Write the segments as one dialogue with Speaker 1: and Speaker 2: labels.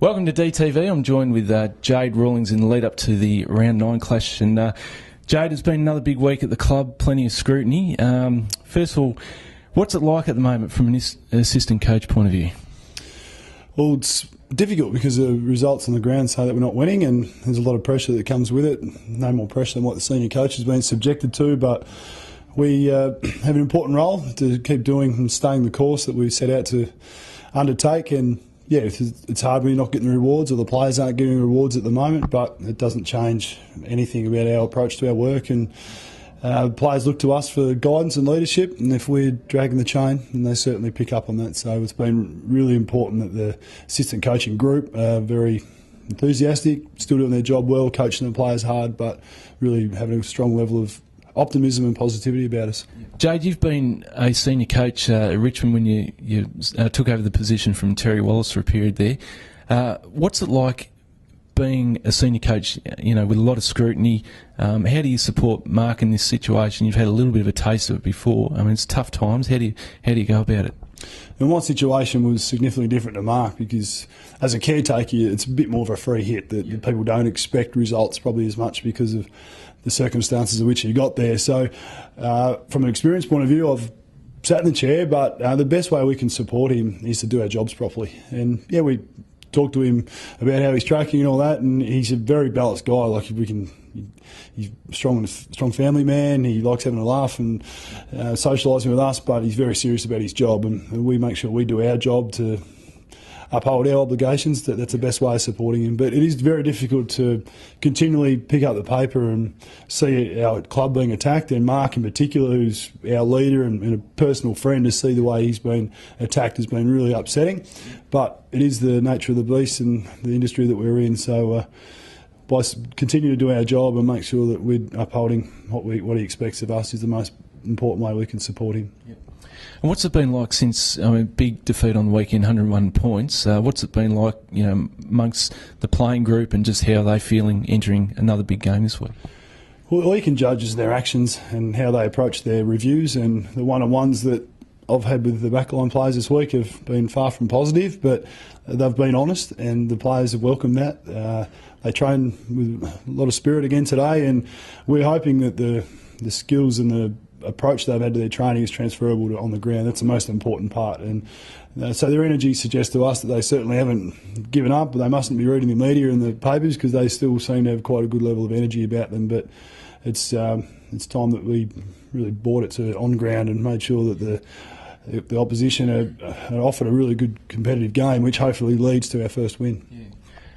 Speaker 1: Welcome to DTV. I'm joined with Jade Rawlings in the lead up to the round 9 clash. And Jade, has been another big week at the club, plenty of scrutiny. First of all, what's it like at the moment from an assistant coach point of view?
Speaker 2: Well, it's difficult because the results on the ground say that we're not winning, and there's a lot of pressure that comes with it. No more pressure than what the senior coach has been subjected to, but we have an important role to keep doing and staying the course that we set out to undertake. And yeah, it's hard when you're not getting the rewards, or the players aren't getting the rewards at the moment, but it doesn't change anything about our approach to our work. And players look to us for guidance and leadership, and if we're dragging the chain, then they certainly pick up on that. So it's been really important that the assistant coaching group are very enthusiastic, still doing their job well, coaching the players hard, but really having a strong level of optimism and positivity about us.
Speaker 1: Jade, you've been a senior coach at Richmond when you took over the position from Terry Wallace for a period there. What's it like being a senior coach, with a lot of scrutiny? How do you support Mark in this situation? You've had a little bit of a taste of it before. I mean, it's tough times. How do you go about it?
Speaker 2: And my situation was significantly different to Mark, because as a caretaker, it's a bit more of a free hit that people don't expect results probably as much because of the circumstances in which he got there. So from an experience point of view, I've sat in the chair, but the best way we can support him is to do our jobs properly. And yeah, we talked to him about how he's tracking and all that, and he's a very balanced guy. Like, he's a strong family man. He likes having a laugh and socialising with us, but he's very serious about his job, and we make sure we do our job to uphold our obligations. That's the best way of supporting him. But it is very difficult to continually pick up the paper and see our club being attacked, and Mark in particular, who's our leader and a personal friend, to see the way he's been attacked has been really upsetting. But it is the nature of the beast and the industry that we're in. So by continuing to do our job and make sure that we're upholding what he expects of us is the most important way we can support him.
Speaker 1: Yep. And what's it been like since, big defeat on the weekend, 101 points? What's it been like, amongst the playing group, and just how are they feeling entering another big game this week?
Speaker 2: Well, all you can judge is their actions and how they approach their reviews, and the one-on-ones that I've had with the backline players this week have been far from positive, but they've been honest, and the players have welcomed that. They train with a lot of spirit again today, and we're hoping that the skills and the approach they've had to their training is transferable to on the ground. That's the most important part. And so their energy suggests to us that they certainly haven't given up, but they mustn't be reading the media and the papers, because they still seem to have quite a good level of energy about them. But it's time that we really brought it to on ground and made sure that the opposition had offered a really good competitive game, which hopefully leads to our first win.
Speaker 1: Yeah.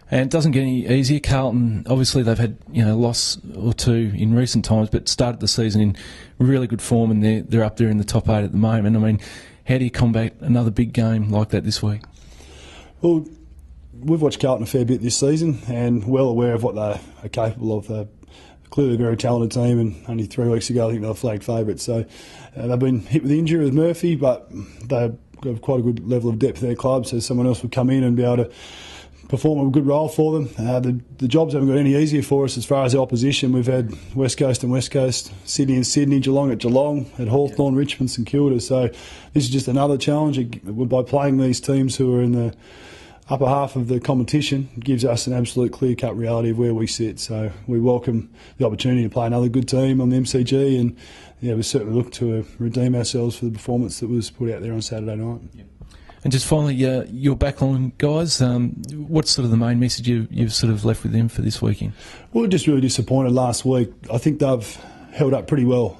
Speaker 1: And it doesn't get any easier. Carlton, obviously they've had a loss or two in recent times, but started the season in really good form, and they're up there in the top 8 at the moment. I mean, how do you combat another big game like that this week?
Speaker 2: Well, we've watched Carlton a fair bit this season, and well aware of what they are capable of. They're clearly a very talented team, and only 3 weeks ago I think they were flagged favourites. So they've been hit with injury with Murphy, but they've got quite a good level of depth in their club, so someone else would come in and be able to perform a good role for them. The jobs haven't got any easier for us as far as the opposition. We've had West Coast and West Coast, Sydney and Sydney, Geelong at Geelong, at Hawthorn, Richmond, St Kilda. So this is just another challenge. By playing these teams who are in the upper half of the competition, it gives us an absolute clear-cut reality of where we sit. So we welcome the opportunity to play another good team on the MCG, and we certainly look to redeem ourselves for the performance that was put out there on Saturday night.
Speaker 1: Yep. And just finally, your backline guys, what's sort of the main message you've sort of left with them for this weekend?
Speaker 2: We were just really disappointed last week. I think they've held up pretty well,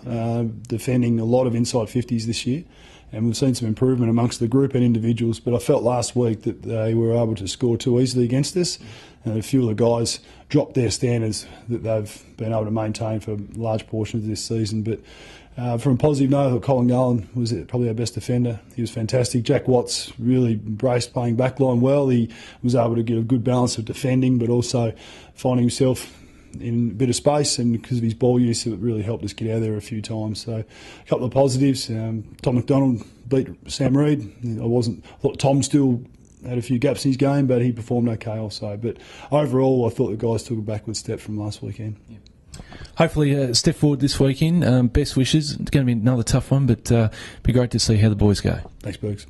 Speaker 2: defending a lot of inside 50s this year, and we've seen some improvement amongst the group and individuals, but I felt last week that they were able to score too easily against us, and a few of the guys dropped their standards that they've been able to maintain for large portions of this season. But from a positive note, I thought Colin Garland was probably our best defender. He was fantastic. Jack Watts really embraced playing backline well. He was able to get a good balance of defending, but also finding himself in a bit of space, and because of his ball use, it really helped us get out of there a few times. So a couple of positives. Tom McDonald beat Sam Reid. I thought Tom still had a few gaps in his game, but he performed okay also. But overall, I thought the guys took a backward step from last weekend.
Speaker 1: Yep. Hopefully a step forward this weekend. Best wishes. It's going to be another tough one, but be great to see how the boys go.
Speaker 2: Thanks, Bergs.